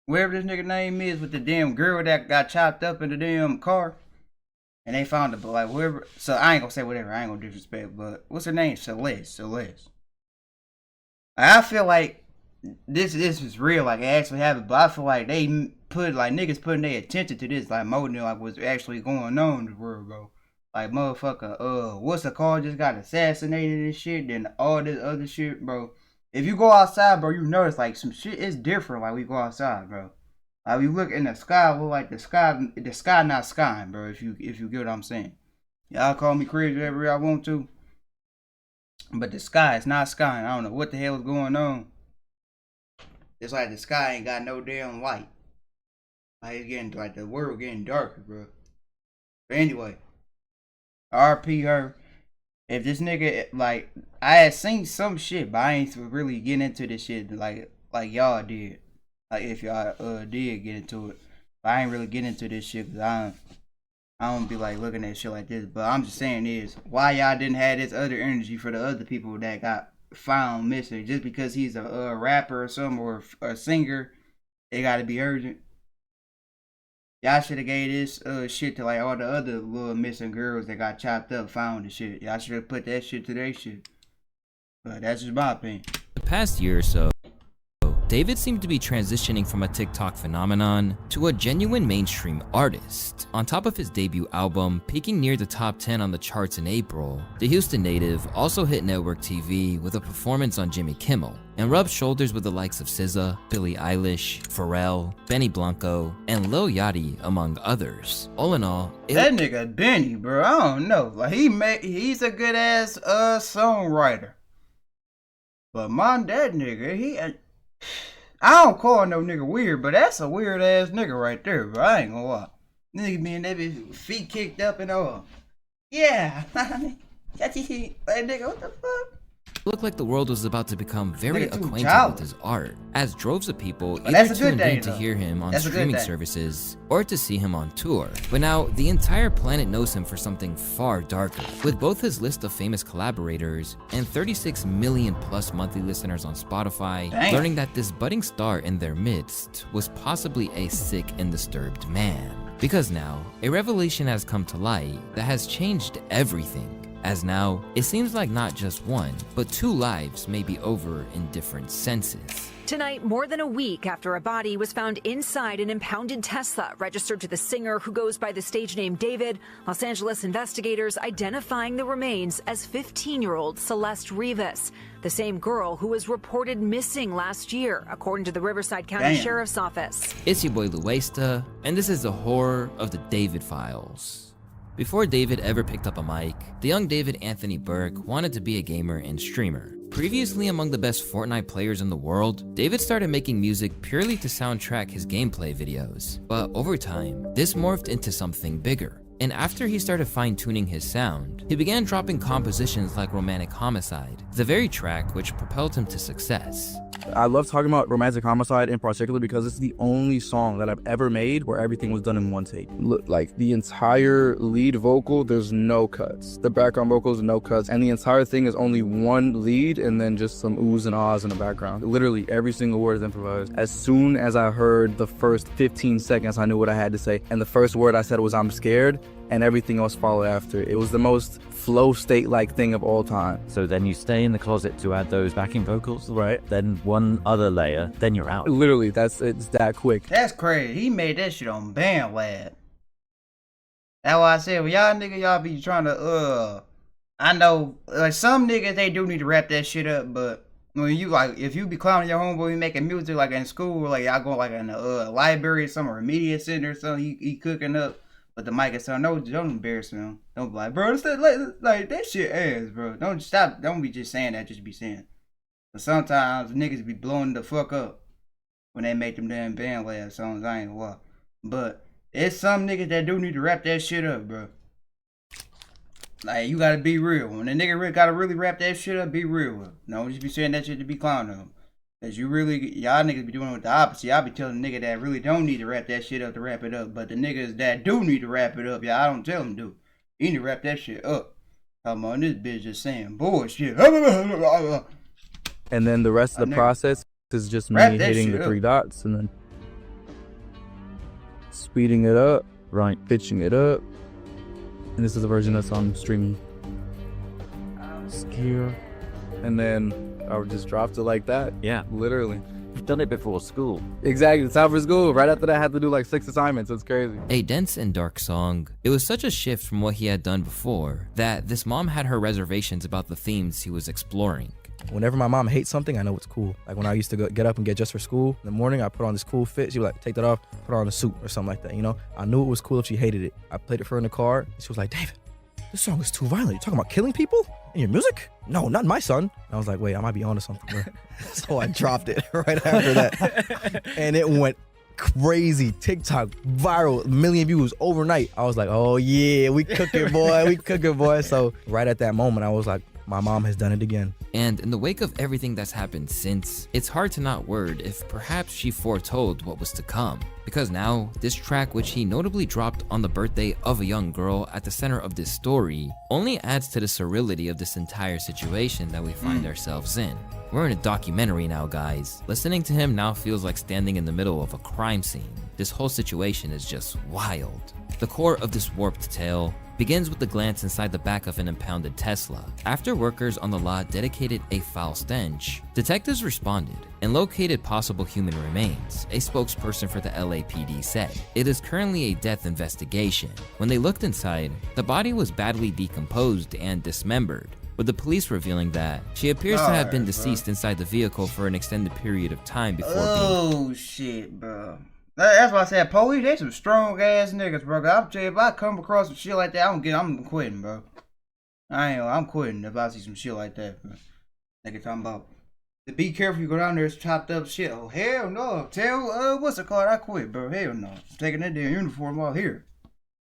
whatever this nigga name is with the damn girl that got chopped up in the damn car. And they found it, but like whoever. So I ain't gonna say whatever. I ain't gonna disrespect. But what's her name? Celeste. Celeste. I feel like this is real. Like it actually happened. But I feel like they put like niggas putting their attention to this like more than like what's actually going on in the world, bro. Like motherfucker. What's the call? Just got assassinated and shit. Then all this other shit, bro. If you go outside, bro, you notice like some shit is different. Like we go outside, bro. Like we look in the sky, look like the sky not skying, bro. If you get what I'm saying, y'all call me crazy whatever y'all want to, but the sky is not skying. I don't know what the hell is going on. It's like the sky ain't got no damn light. Like it's getting like the world getting darker, bro. But anyway, RP her. If this nigga like I had seen some shit, but I ain't really getting into this shit like y'all did. Like if y'all did get into it, but I ain't really get into this shit because I don't be like looking at shit like this. But I'm just saying is why y'all didn't have this other energy for the other people that got found missing just because he's a rapper or something or a singer, it got to be urgent. Y'all should have gave this shit to like all the other little missing girls that got chopped up, found and shit. Y'all should have put that shit to their shit. But that's just my opinion. The past year or so, David seemed to be transitioning from a TikTok phenomenon to a genuine mainstream artist. On top of his debut album peaking near the top 10 on the charts in April, the Houston native also hit network TV with a performance on Jimmy Kimmel and rubbed shoulders with the likes of SZA, Billie Eilish, Pharrell, Benny Blanco, and Lil Yachty, among others. All in all, that nigga Benny, bro, I don't know. Like he's a good ass songwriter. But that nigga, I don't call no nigga weird, but that's a weird ass nigga right there, bro. I ain't gonna lie. Nigga being that bitch feet kicked up and all. Yeah. Like nigga, what the fuck? It looked like the world was about to become very acquainted with his art, as droves of people either tuned in to hear him on streaming services or to see him on tour. But now, the entire planet knows him for something far darker, with both his list of famous collaborators and 36 million plus monthly listeners on Spotify, learning that this budding star in their midst was possibly a sick and disturbed man. Because now, a revelation has come to light that has changed everything. As now, it seems like not just one, but two lives may be over in different senses. Tonight, more than a week after a body was found inside an impounded Tesla registered to the singer who goes by the stage name David, Los Angeles investigators identifying the remains as 15-year-old Celeste Rivas, the same girl who was reported missing last year, according to the Riverside County Sheriff's Office. It's your boy Luesta, and this is the horror of the David Files. Before David ever picked up a mic, the young David Anthony Burke wanted to be a gamer and streamer. Previously among the best Fortnite players in the world, David started making music purely to soundtrack his gameplay videos. But over time, this morphed into something bigger. And after he started fine-tuning his sound, he began dropping compositions like Romantic Homicide, the very track which propelled him to success. I love talking about Romantic Homicide in particular because it's the only song that I've ever made where everything was done in one take. Look, like the entire lead vocal, there's no cuts. The background vocals, no cuts. And the entire thing is only one lead and then just some oohs and ahs in the background. Literally every single word is improvised. As soon as I heard the first 15 seconds, I knew what I had to say. And the first word I said was, "I'm scared," and everything else followed after. It was the most flow state-like thing of all time. So then you stay in the closet to add those backing vocals? Right. Then one other layer, then you're out. Literally, it's that quick. That's crazy. He made that shit on BandLab. That's why I said, well, y'all be trying to, I know, like, some niggas, they do need to wrap that shit up, but when you, like, if you be clowning your homeboy, making music, like, in school, or, like, y'all go, like, in a library or something, or a media center or something, he cooking up. But the mic is saying, no, don't embarrass him. Don't be like, bro, like that shit ass, bro. Don't be just saying that, just be saying. But sometimes niggas be blowing the fuck up when they make them damn BandLab songs. I ain't gonna lie. But it's some niggas that do need to wrap that shit up, bro. Like, you gotta be real. When a nigga gotta really wrap that shit up, be real with him. Don't just be saying that shit to be clowning him. Cause y'all niggas be doing it with the opposite. Y'all be telling the nigga that really don't need to wrap that shit up to wrap it up. But the niggas that do need to wrap it up, I don't tell them to. You need to wrap that shit up. Come on, this bitch just saying bullshit. And then the rest of the process is just me hitting the three dots and then speeding it up, Right. pitching it up. And this is the version that's on streaming. Secure. And then I would just dropped it like that. Yeah. Literally. You've done it before school. Exactly. It's time for school. Right after that, I had to do like 6 assignments. It's crazy. A dense and dark song. It was such a shift from what he had done before that this mom had her reservations about the themes he was exploring. Whenever my mom hates something, I know it's cool. Like when I used to get up and get dressed for school in the morning, I put on this cool fit. She would like, take that off, put on a suit or something like that, you know? I knew it was cool if she hated it. I played it for her in the car. And she was like, David, this song is too violent. You talking about killing people in your music? No, not my son. And I was like, wait, I might be onto something, bro. So I dropped it right after that. And it went crazy. TikTok, viral, 1 million views overnight. I was like, oh yeah, we cooking, boy. We cooking, boy. So right at that moment, I was like, my mom has done it again. And in the wake of everything that's happened since, it's hard to not word if perhaps she foretold what was to come. Because now, this track, which he notably dropped on the birthday of a young girl at the center of this story, only adds to the surreality of this entire situation that we find ourselves in. We're in a documentary now, guys. Listening to him now feels like standing in the middle of a crime scene. This whole situation is just wild. The core of this warped tale begins with the glance inside the back of an impounded Tesla. After workers on the lot dedicated a foul stench, detectives responded and located possible human remains. A spokesperson for the LAPD said, "It is currently a death investigation." When they looked inside, the body was badly decomposed and dismembered, with the police revealing that she appears to have been deceased inside the vehicle for an extended period of time before being... Oh shit, bro. That's why I said police, they some strong ass niggas, bro. I'm tell you, if I come across some shit like that, I'm quitting, bro. I'm quitting if I see some shit like that, bro. Nigga talking about, be careful, you go down there, it's chopped up shit. Oh, hell no. Tell, what's it called? I quit, bro. Hell no. I'm taking that damn uniform out here.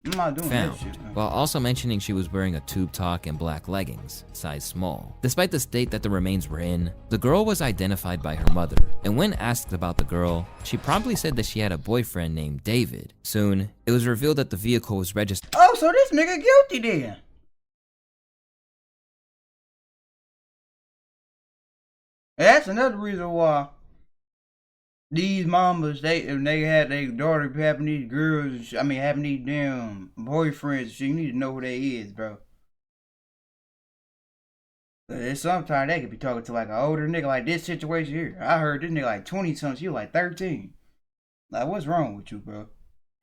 I'm not doing that shit, man. While also mentioning she was wearing a tube top and black leggings, size small. Despite the state that the remains were in, the girl was identified by her mother, and when asked about the girl, she promptly said that she had a boyfriend named David. Soon, it was revealed that the vehicle was registered. Oh, so this nigga guilty then. That's another reason why these mamas, if they had their daughter having these girls, having these damn boyfriends, you need to know who they is, bro. There's sometimes they could be talking to like an older nigga like this situation here. I heard this nigga like 20 something, you like 13. Like, what's wrong with you, bro?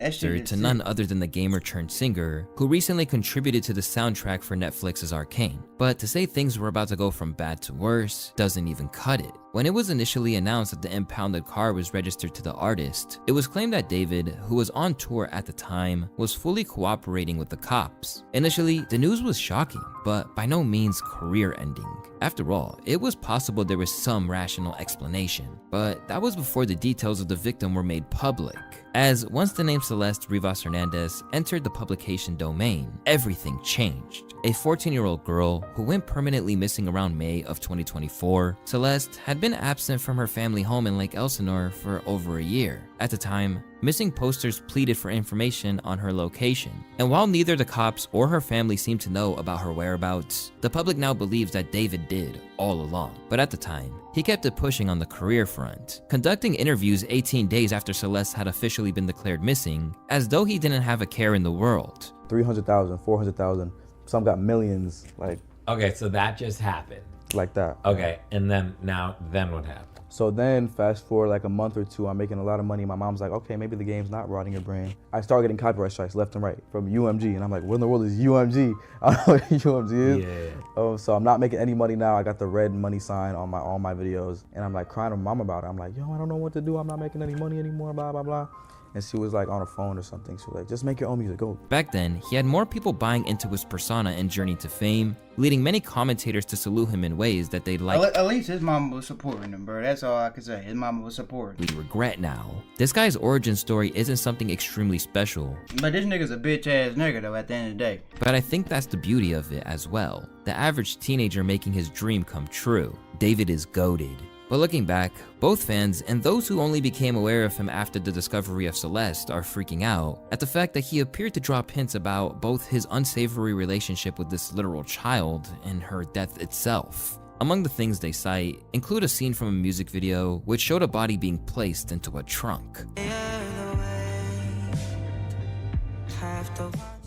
That shit is to none other than the gamer turned singer who recently contributed to the soundtrack for Netflix's Arcane. But to say things were about to go from bad to worse doesn't even cut it. When it was initially announced that the impounded car was registered to the artist, it was claimed that David, who was on tour at the time, was fully cooperating with the cops. Initially, the news was shocking, but by no means career-ending. After all, it was possible there was some rational explanation, but that was before the details of the victim were made public. As once the name Celeste Rivas Hernandez entered the publication domain, everything changed. A 14-year-old girl who went permanently missing around May of 2024, Celeste had been absent from her family home in Lake Elsinore for over a year. At the time, missing posters pleaded for information on her location, and while neither the cops or her family seemed to know about her whereabouts, the public now believes that David did all along. But at the time, he kept it pushing on the career front, conducting interviews 18 days after Celeste had officially been declared missing, as though he didn't have a care in the world. 300,000, 400,000, some got millions, like. Okay, so that just happened. Like that. Okay, and then what happened? So then fast forward like a month or two, I'm making a lot of money. My mom's like, okay, maybe the game's not rotting your brain. I start getting copyright strikes left and right from UMG. And I'm like, what in the world is UMG? I don't know what UMG is. Yeah. So I'm not making any money now. I got the red money sign on all my videos. And I'm like crying to my mom about it. I'm like, yo, I don't know what to do. I'm not making any money anymore, blah, blah, blah. And she was like on a phone or something. She was like, just make your own music, go. Back then, he had more people buying into his persona and journey to fame, leading many commentators to salute him in ways that they'd like. At least his mama was supporting him, bro. That's all I can say. His mama was supporting him. We regret now. This guy's origin story isn't something extremely special. But this nigga's a bitch ass nigga though at the end of the day. But I think that's the beauty of it as well. The average teenager making his dream come true. David is goated. But looking back, both fans and those who only became aware of him after the discovery of Celeste are freaking out at the fact that he appeared to drop hints about both his unsavory relationship with this literal child and her death itself. Among the things they cite include a scene from a music video which showed a body being placed into a trunk.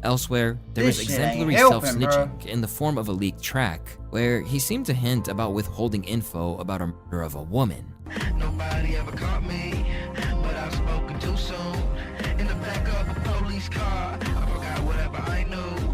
Elsewhere, there This was shit ain't exemplary helping, self-snitching in the form of a leaked track, where he seemed to hint about withholding info about a murder of a woman. Nobody ever caught me, but I've spoken too soon. In the back of a police car, I forgot whatever I knew.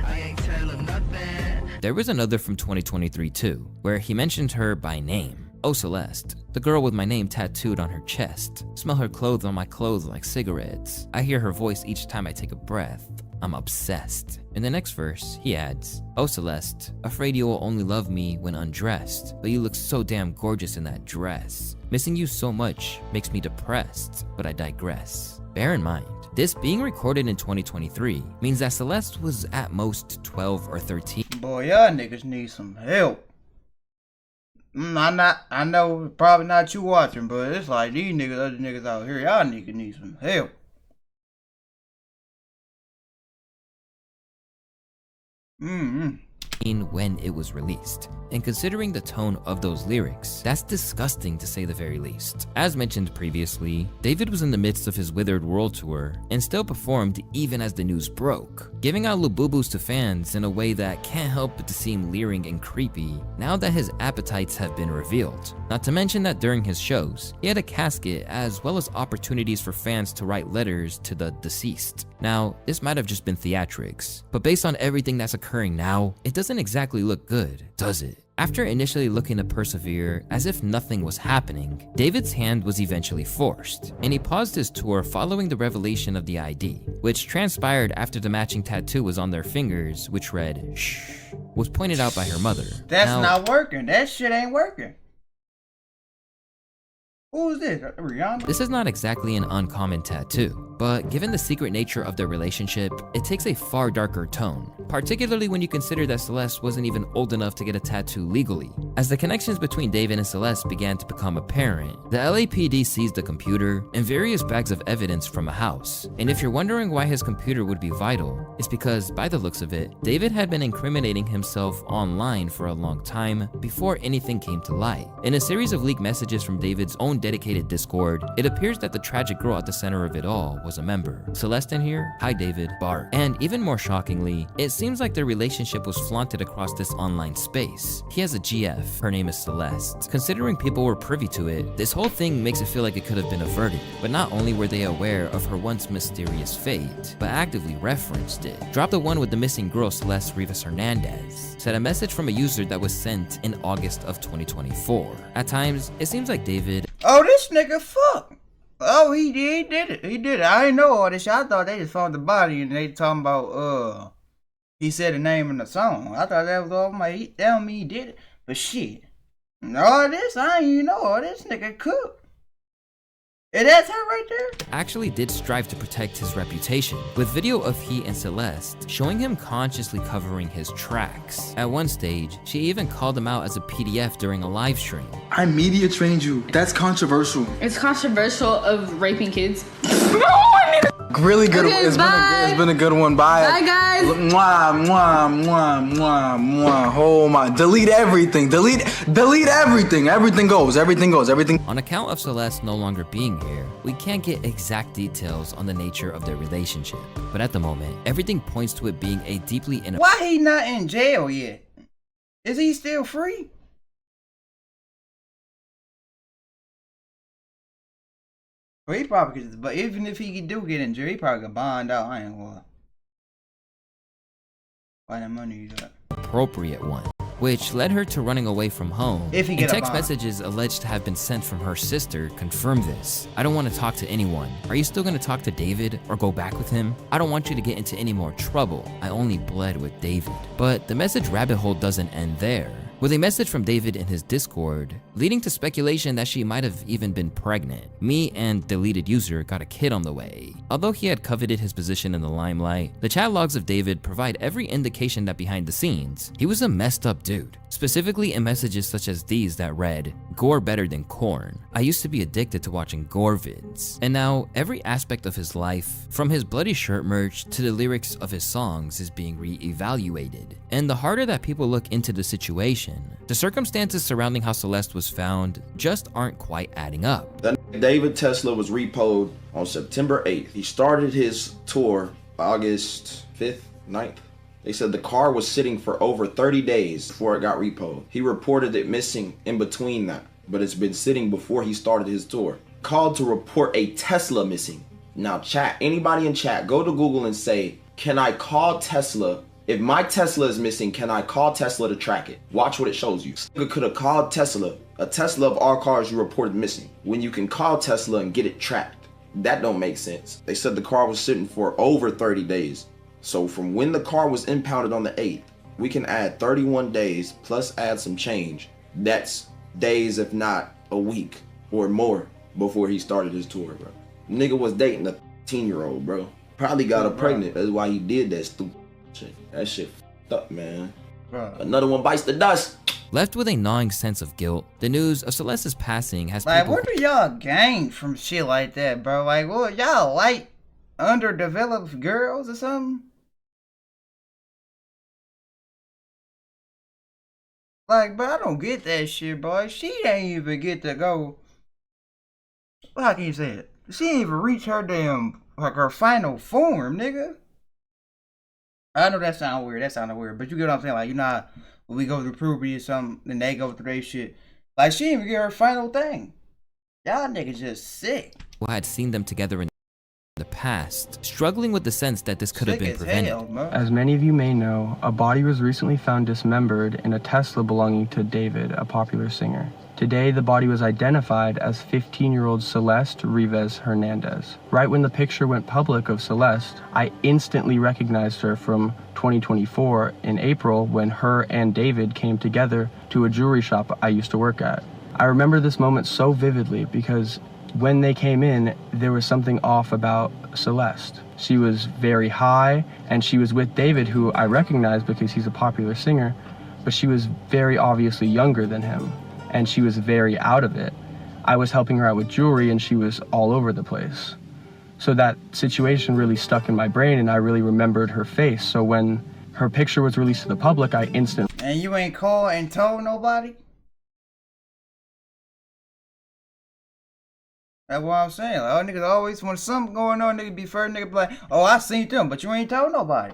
I ain't telling nothing. There was another from 2023 too, where he mentioned her by name. Oh Celeste, the girl with my name tattooed on her chest. Smell her clothes on my clothes like cigarettes. I hear her voice each time I take a breath. I'm obsessed. In the next verse, he adds, Oh Celeste, afraid you will only love me when undressed, but you look so damn gorgeous in that dress. Missing you so much makes me depressed, but I digress. Bear in mind, this being recorded in 2023 means that Celeste was at most 12 or 13. Boy, y'all niggas need some help. I know probably not you watching, but it's like these niggas, other niggas out here, y'all niggas need some help. When it was released. And considering the tone of those lyrics, that's disgusting to say the very least. As mentioned previously, David was in the midst of his Withered World Tour and still performed even as the news broke, giving out lububus to fans in a way that can't help but to seem leering and creepy now that his appetites have been revealed. Not to mention that during his shows, he had a casket as well as opportunities for fans to write letters to the deceased. Now, this might have just been theatrics, but based on everything that's occurring now, it doesn't exactly look good, does it? After initially looking to persevere as if nothing was happening, David's hand was eventually forced, and he paused his tour following the revelation of the ID, which transpired after the matching tattoo was on their fingers, which read, "Shh," was pointed out by her mother. That's not working. That shit ain't working. Who is this? Rihanna? This is not exactly an uncommon tattoo, but given the secret nature of their relationship, it takes a far darker tone, particularly when you consider that Celeste wasn't even old enough to get a tattoo legally. As the connections between David and Celeste began to become apparent, the LAPD seized a computer and various bags of evidence from a house. And if you're wondering why his computer would be vital, it's because, by the looks of it, David had been incriminating himself online for a long time before anything came to light. In a series of leaked messages from David's own dedicated Discord, it appears that the tragic girl at the center of it all was a member. Celeste in here, hi David, Bart. And even more shockingly, it seems like their relationship was flaunted across this online space. He has a GF, her name is Celeste. Considering people were privy to it, this whole thing makes it feel like it could have been averted. But not only were they aware of her once mysterious fate, but actively referenced it. Drop the one with the missing girl Celeste Rivas Hernandez. Said a message from a user that was sent in August of 2024. At times, it seems like David Oh, this nigga fuck. Oh, he did it. He did it. I didn't know all this shit. I thought they just found the body and they talking about, he said the name in the song. I thought that was all my, he tell me he did it. But shit. All this, I ain't even know all this nigga cook. And that's her right there? actually did strive to protect his reputation, with video of he and Celeste showing him consciously covering his tracks. At one stage, she even called him out as a PDF during a live stream. I media trained you. That's controversial. It's controversial of raping kids. Really good. Okay, It's been a good one. Bye. Bye, guys. Mwah, mwah, mwah, mwah, mwah. Oh my. Delete everything. Delete everything. Everything goes. On account of Celeste no longer being here, we can't get exact details on the nature of their relationship. But at the moment, everything points to it being a deeply Why he not in jail yet? Is he still free? Well, he probably could, but even if he do get in jail, he probably could bond out. I ain't gonna. Why that money you got? appropriate one, which led her to running away from home. If he and get a text bond. messages alleged to have been sent from her sister confirm this. I don't want to talk to anyone. Are you still going to talk to David or go back with him? I don't want you to get into any more trouble. I only bled with David. But the message rabbit hole doesn't end there, with a message from David in his Discord, leading to speculation that she might have even been pregnant. Me and deleted user got a kid on the way. Although he had coveted his position in the limelight, the chat logs of David provide every indication that behind the scenes, he was a messed up dude. Specifically in messages such as these that read, "Gore better than corn. I used to be addicted to watching gore vids." And now every aspect of his life, from his bloody shirt merch to the lyrics of his songs, is being re-evaluated. And the harder that people look into the situation, the circumstances surrounding how Celeste was found just aren't quite adding up. That David Tesla was repoed on September 8th. He started his tour August 5th, 9th. They said the car was sitting for over 30 days before it got repoed. He reported it missing in between that, but it's been sitting before he started his tour. Called to report a Tesla missing. Now chat, anybody in chat, go to Google and say, can I call Tesla? If my Tesla is missing, can I call Tesla to track it? Watch what it shows you. You could have called Tesla, a Tesla of all cars you reported missing, when you can call Tesla and get it tracked. That don't make sense. They said the car was sitting for over 30 days. So from when the car was impounded on the 8th, we can add 31 days plus add some change. That's days, if not a week or more, before he started his tour, bro. Nigga was dating a 13-year-old, bro. Probably got her pregnant. That's why he did that stupid shit. That shit f***ed up, man. Bro. Another one bites the dust. Left with a gnawing sense of guilt, the news of Celeste's passing has like, people... what do y'all gain from shit like that, bro? Like, what, y'all like underdeveloped girls or something? Like, bro, I don't get that shit, boy. She ain't even get to go. How can you say it? She ain't even reach her damn, like, her final form, nigga. I know that sound weird. That sounded weird. But you get what I'm saying? Like, you know how when we go through puberty or something, and they go through their shit. Like, she didn't even get her final thing. Y'all niggas just sick. Who had seen them together in the past, struggling with the sense that this could have been prevented. As many of you may know, a body was recently found dismembered in a Tesla belonging to David, a popular singer. Today, the body was identified as 15-year-old Celeste Rivas Hernandez. Right when the picture went public of Celeste, I instantly recognized her from 2024 in April when her and David came together to a jewelry shop I used to work at. I remember this moment so vividly because when they came in, there was something off about Celeste. She was very high, and she was with David, who I recognized because he's a popular singer, but she was very obviously younger than him, and she was very out of it. I was helping her out with jewelry, and she was all over the place. So that situation really stuck in my brain, and I really remembered her face. So when her picture was released to the public, I instantly... And you ain't called and told nobody? That's what I'm saying. Like, oh, niggas always, when something going on, nigga be first, nigga be like, oh, I seen them, but you ain't told nobody.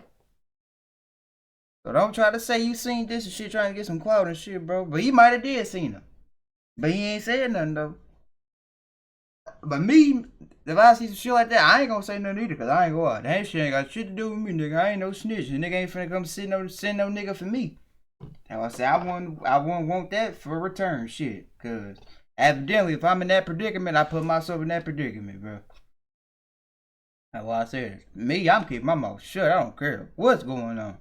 So don't try to say you seen this and shit trying to get some clout and shit, bro. But he might have did seen them. But he ain't said nothing, though. But me, if I see some shit like that, I ain't gonna say nothing either, because I ain't go out. That shit ain't got shit to do with me, nigga. I ain't no snitch. The nigga ain't finna come send no nigga for me. That's why I say I wouldn't want that for return, shit, because... evidently, if I'm in that predicament, I put myself in that predicament, bro. That's why I said, me, I'm keeping my mouth shut. I don't care what's going on.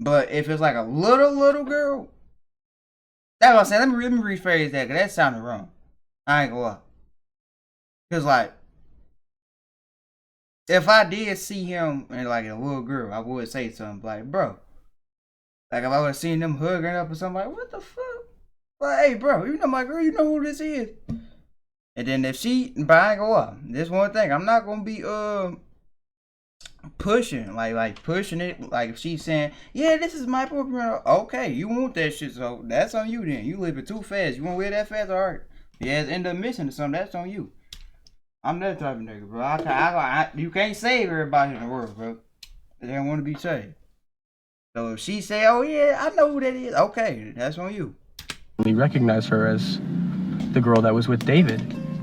But if it's like a little girl, that's what I'm saying. Let me rephrase that, because that sounded wrong. I ain't gonna lie. Because, like, if I did see him and, like, a little girl, I would say something like, bro. Like, if I would have seen them hugging up or something, like, what the fuck? Like, hey, bro, you know my girl, you know who this is. And then if she, but I ain't gonna lie, this one thing, I'm not gonna be pushing, like pushing it. Like if she's saying, yeah, this is my boyfriend. Okay, you want that shit, so that's on you then. You living too fast. You want to live that fast? All right. Yeah, end up missing or something. That's on you. I'm that type of nigga, bro. You can't save everybody in the world, bro. They don't want to be saved. So if she say, oh yeah, I know who that is. Okay, that's on you. Recognize her as the girl that was with David,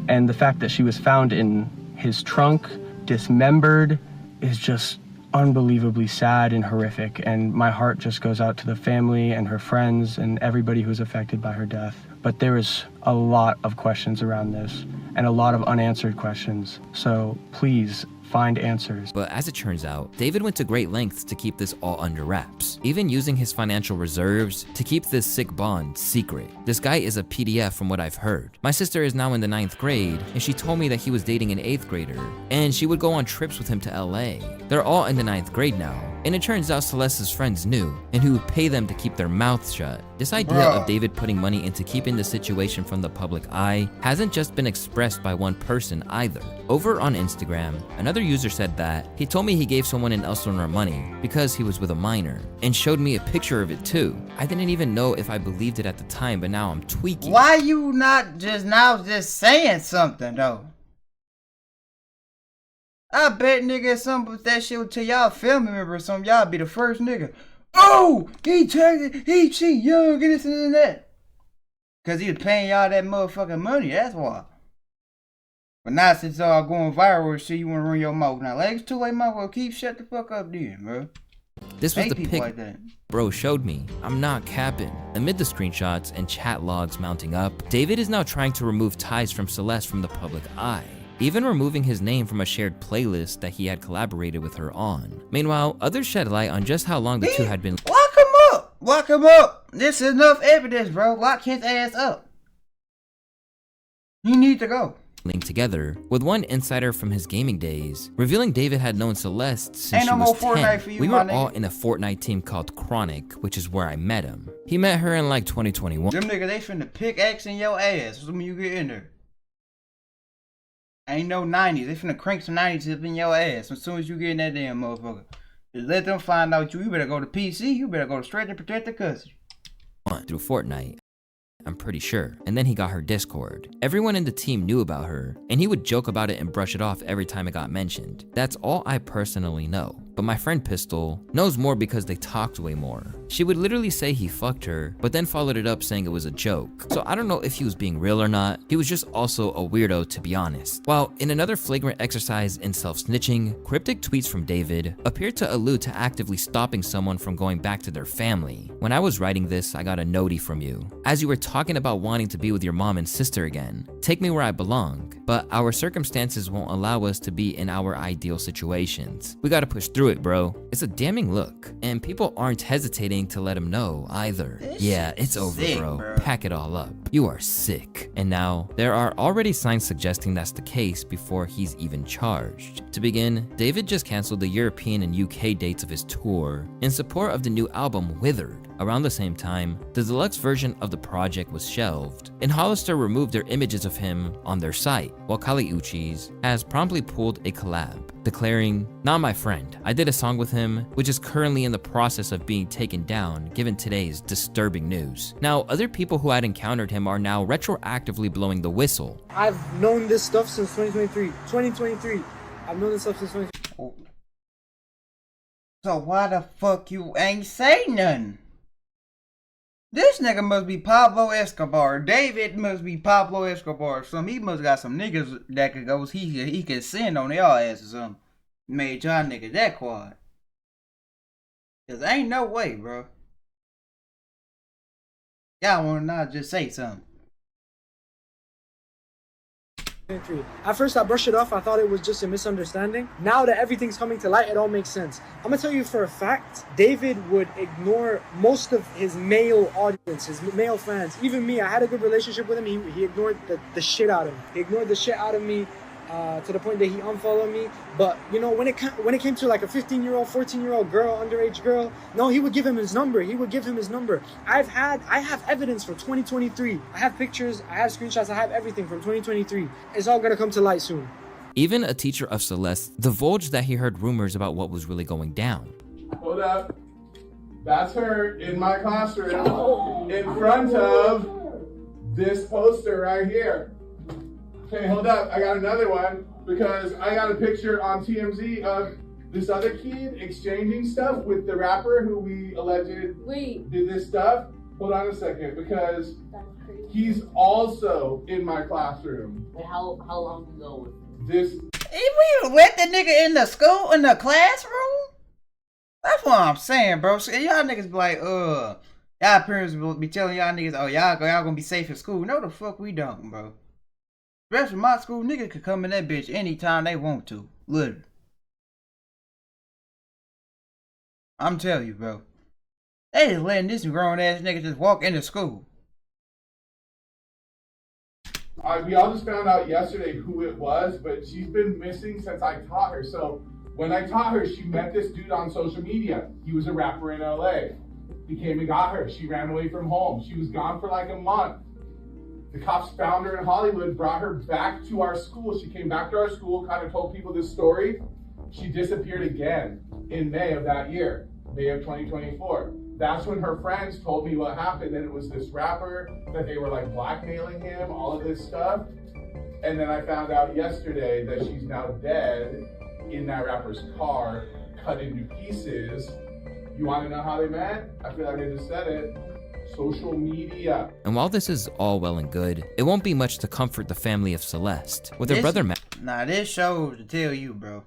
and the fact that she was found in his trunk dismembered is just unbelievably sad and horrific, and my heart just goes out to the family and her friends and everybody who's affected by her death. But there is a lot of questions around this and a lot of unanswered questions, so please find answers. But as it turns out, David went to great lengths to keep this all under wraps, even using his financial reserves to keep this sick bond secret. This guy is a PDF from what I've heard. My sister is now in the 9th grade, and she told me that he was dating an 8th grader, and she would go on trips with him to LA. They're all in the 9th grade now, and it turns out Celeste's friends knew, and who would pay them to keep their mouths shut. This idea of David putting money into keeping the situation from the public eye hasn't just been expressed by one person either. Over on Instagram, another user said that he told me he gave someone in El Salvador money because he was with a minor, and showed me a picture of it too. I didn't even know if I believed it at the time, but now I'm tweaking. Why you not just now just saying something though? I bet nigga some of that shit to y'all family member or something. Y'all be the first nigga. Oh, he cheat young and this and that. Cause he was paying y'all that motherfucking money. That's why. But now since it's all going viral and shit, you wanna run your mouth now. Like, it's too late, motherfucker. Keep shut the fuck up then, bro. This was Hate the people pic like that. bro showed me. I'm not capping. Amid the screenshots and chat logs mounting up, David is now trying to remove ties from Celeste from the public eye, even removing his name from a shared playlist that he had collaborated with her on. Meanwhile, others shed light on just how long the two had been Lock him up! Lock him up! This is enough evidence, bro. Lock his ass up. You need to go. linked together, with one insider from his gaming days revealing David had known Celeste since she was 10. We were all in a Fortnite team called Chronic, which is where I met him. He met her in like 2021. Them niggas, they finna pickaxe in your ass when you get in there. Ain't no 90s. They finna crank some 90s up in your ass as soon as you get in that damn motherfucker. Just let them find out you better go to PC. You better go straight to protect the customer. Through Fortnite, I'm pretty sure. And then he got her Discord. Everyone in the team knew about her, and he would joke about it and brush it off every time it got mentioned. That's all I personally know. But my friend Pistol knows more because they talked way more. She would literally say he fucked her, but then followed it up saying it was a joke. So I don't know if he was being real or not. He was just also a weirdo, to be honest. While in another flagrant exercise in self-snitching, cryptic tweets from David appeared to allude to actively stopping someone from going back to their family. When I was writing this, I got a notie from you. As you were talking about wanting to be with your mom and sister again, take me where I belong, but our circumstances won't allow us to be in our ideal situations. We gotta push through it, bro. It's a damning look, and people aren't hesitating to let him know either. Yeah, it's over, sick, bro. Pack it all up. You are sick. And now, there are already signs suggesting that's the case before he's even charged. To begin, David just canceled the European and UK dates of his tour in support of the new album Withered. Around the same time, the deluxe version of the project was shelved, and Hollister removed their images of him on their site, while Kali Uchis has promptly pulled a collab, declaring, "Not my friend. I did a song with him, which is currently in the process of being taken down given today's disturbing news." Now, other people who had encountered him are now retroactively blowing the whistle. I've known this stuff since 2023. 2023. I've known this stuff since 2023. So why the fuck you ain't say nothing? This nigga must be Pablo Escobar. David must be Pablo Escobar. He must got some niggas that could go. He could send on y'all ass or something. Made y'all niggas that quiet. Cause ain't no way, bro. Y'all wanna not just say something. At first I brushed it off, I thought it was just a misunderstanding. Now that everything's coming to light, it all makes sense. I'm gonna tell you for a fact, David would ignore most of his male audience, his male fans. Even me, I had a good relationship with him, he ignored the shit out of me. He ignored the shit out of me to the point that he unfollowed me. But you know, when it came to like a 15-year-old, 14-year-old girl, underage girl, no, he would give him his number. I have evidence from 2023. I have pictures, I have screenshots, I have everything from 2023. It's all gonna come to light soon. Even a teacher of Celeste divulged that he heard rumors about what was really going down. Hold up. That's her in my classroom in front of this poster right here. Okay, hold up. I got another one because I got a picture on TMZ of this other kid exchanging stuff with the rapper who we alleged did this stuff. Hold on a second, because he's also in my classroom. How long ago was this? We let the nigga in the school, in the classroom? That's what I'm saying, bro. So y'all niggas be like, y'all parents will be telling y'all niggas, oh, y'all gonna be safe in school. No, the fuck we don't, bro. Rest of my school, nigga could come in that bitch anytime they want to. Literally. I'm telling you, bro. They just letting this grown ass nigga just walk into school. We all just found out yesterday who it was, but she's been missing since I taught her. So when I taught her, she met this dude on social media. He was a rapper in LA. He came and got her. She ran away from home. She was gone for like a month. The cops found her in Hollywood, brought her back to our school. She came back to our school, kind of told people this story. She disappeared again in May of that year, May of 2024. That's when her friends told me what happened, that it was this rapper, that they were like blackmailing him, all of this stuff. And then I found out yesterday that she's now dead in that rapper's car, cut into pieces. You want to know how they met? I feel like I just said it. Social media. And while this is all well and good, it won't be much to comfort the family of Celeste, with her brother Nah, this shows to tell you, bro.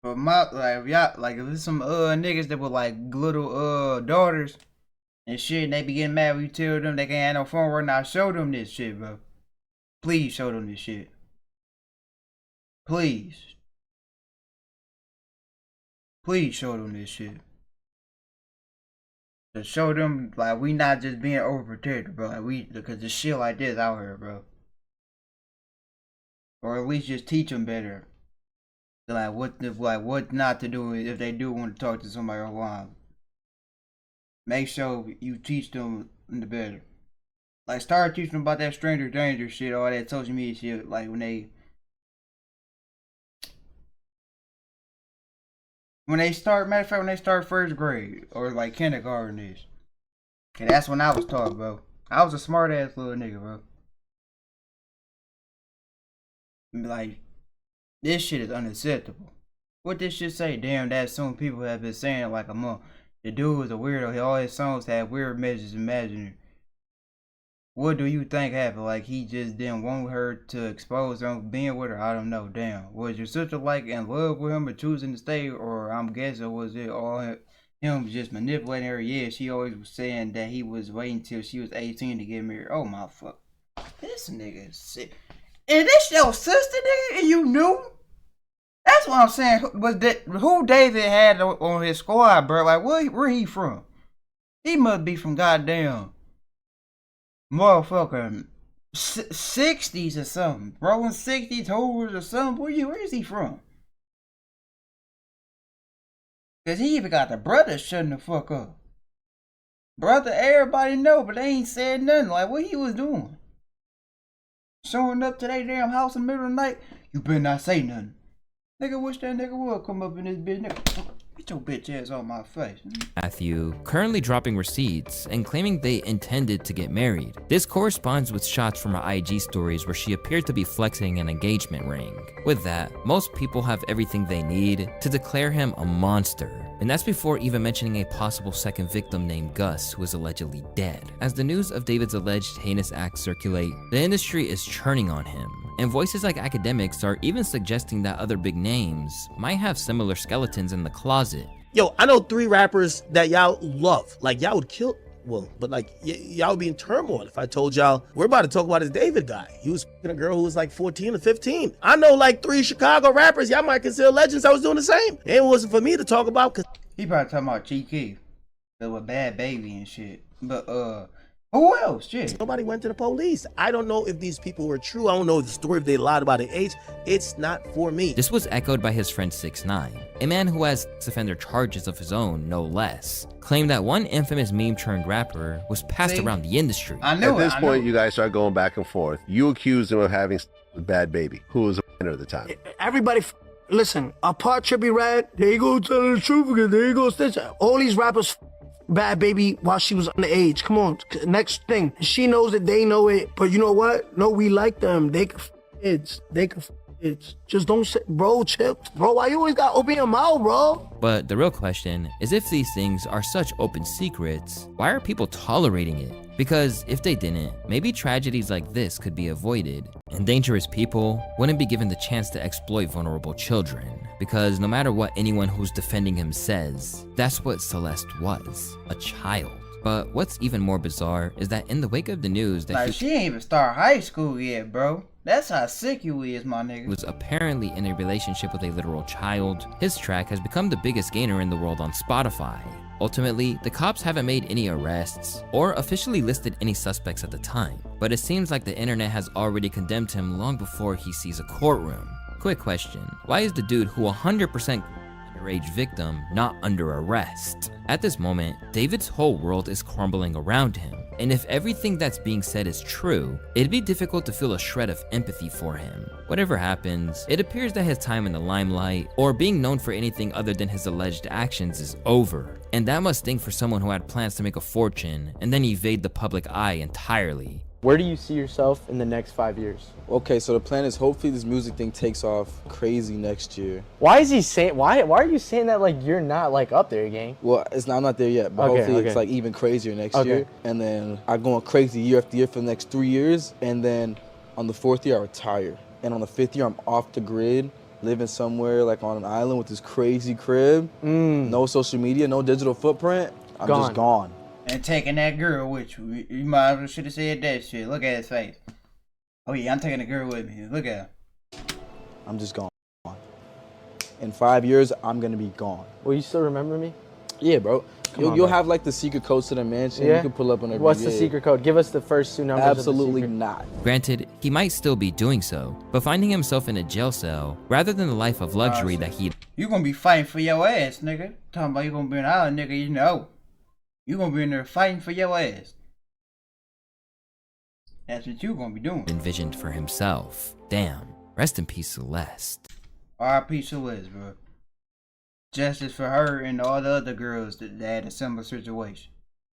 But my if it's some niggas that were like little daughters and shit, and they be getting mad when you tell them they can't have no phone right now, show them this shit, bro. Please show them this shit. Please. Please show them this shit. To show them like we not just being overprotected, bro. Like because the shit like this out here, bro. Or at least just teach them better. Like what not to do if they do want to talk to somebody online. Make sure you teach them the better. Like start teaching them about that stranger danger shit, all that social media shit. Like when they start, matter of fact, when they start first grade or like kindergarten is. And that's when I was taught, bro. I was a smart ass little nigga, bro. Like, this shit is unacceptable. What this shit say? Damn, that some people have been saying like a month. The dude was a weirdo. All his songs had weird messages imaginary. What do you think happened? Like he just didn't want her to expose him being with her? I don't know. Damn. Was your sister like in love with him or choosing to stay? Or I'm guessing was it all him just manipulating her? Yeah, she always was saying that he was waiting till she was 18 to get married. Oh my fuck. This nigga is sick. And this your sister, nigga? And you knew? That's what I'm saying. Was that who David had on his squad, bro? Like where he from? He must be from goddamn motherfucker 60s or something, bro. In 60s hovers or something. Where is he from? Cause he even got the brother shutting the fuck up. Brother, everybody know, but they ain't said nothing. Like what he was doing. Showing up to their damn house in the middle of the night. You better not say nothing. Nigga, wish that nigga would come up in this bitch. Nigga, get your bitch ass on my face. Matthew, currently dropping receipts and claiming they intended to get married. This corresponds with shots from her IG stories where she appeared to be flexing an engagement ring. With that, most people have everything they need to declare him a monster. And that's before even mentioning a possible second victim named Gus, who is allegedly dead. As the news of David's alleged heinous acts circulate, the industry is churning on him. And voices like academics are even suggesting that other big names might have similar skeletons in the closet. Yo, I know 3 rappers that y'all love. Like, y'all would kill, well, but like, y'all would be in turmoil if I told y'all, we're about to talk about this David guy. He was f***ing a girl who was like 14 or 15. I know like 3 Chicago rappers, y'all might consider legends. I was doing the same. It wasn't for me to talk about, cause he probably talking about G-Key. That was Bad Baby and shit. But, who else? Shit. Nobody went to the police. I don't know if these people were true. I don't know the story, if they lied about their age. It's not for me. This was echoed by his friend 6ix9ine, a man who has sex offender charges of his own, no less. Claimed that one infamous meme-turned-rapper was passed around the industry. At this point, you guys start going back and forth. You accused him of having sex with Bad Baby, who was a minor at the time. Everybody, listen, apart Trippie Redd, there you go telling the truth again, there you go Stitch. All these rappers Bad Baby while she was underage. Come on, next thing. She knows it, they know it, but you know what? No, we like them. They can kids. They can kids. Just don't say, bro, chill. Bro, why you always gotta open your mouth, bro? But the real question is, if these things are such open secrets, why are people tolerating it? Because if they didn't, maybe tragedies like this could be avoided, and dangerous people wouldn't be given the chance to exploit vulnerable children. Because no matter what anyone who's defending him says, that's what Celeste was, a child. But what's even more bizarre is that in the wake of the news that like, she ain't even start high school yet, bro. That's how sick you is, my nigga. Was apparently in a relationship with a literal child, his track has become the biggest gainer in the world on Spotify. Ultimately, the cops haven't made any arrests or officially listed any suspects at the time, but it seems like the internet has already condemned him long before he sees a courtroom. Quick question, why is the dude who 100% underage victim not under arrest? At this moment, David's whole world is crumbling around him, and if everything that's being said is true, it'd be difficult to feel a shred of empathy for him. Whatever happens, it appears that his time in the limelight, or being known for anything other than his alleged actions, is over. And that must sting for someone who had plans to make a fortune and then evade the public eye entirely. Where do you see yourself in the next 5 years? Okay, so the plan is hopefully this music thing takes off crazy next year. Why is he saying? Why are you saying that like you're not like up there, gang? Well, I'm not there yet, but hopefully it's like even crazier next year. And then I go on crazy year after year for the next 3 years, and then on the 4th year I retire. And on the 5th year I'm off the grid, living somewhere like on an island with this crazy crib, no social media, no digital footprint. I'm just gone. And taking that girl with you. You might as well should have said that shit. Look at his face. Oh yeah, I'm taking the girl with me. Look at her. I'm just gone. In 5 years, I'm gonna be gone. Will you still remember me? Yeah, bro. You'll have like the secret codes to the mansion. Yeah? You can pull up on every What's the secret code? Give us the first 2 numbers. Absolutely of the not. Granted, he might still be doing so, but finding himself in a jail cell, rather than the life of luxury that he... You gonna be fighting for your ass, nigga. Talking about you gonna be an island, nigga, you know. You gonna be in there fighting for your ass. That's what you gonna be doing. envisioned for himself. Damn. Rest in peace, Celeste. R.I.P. Celeste, bro. Justice for her and all the other girls that had a similar situation.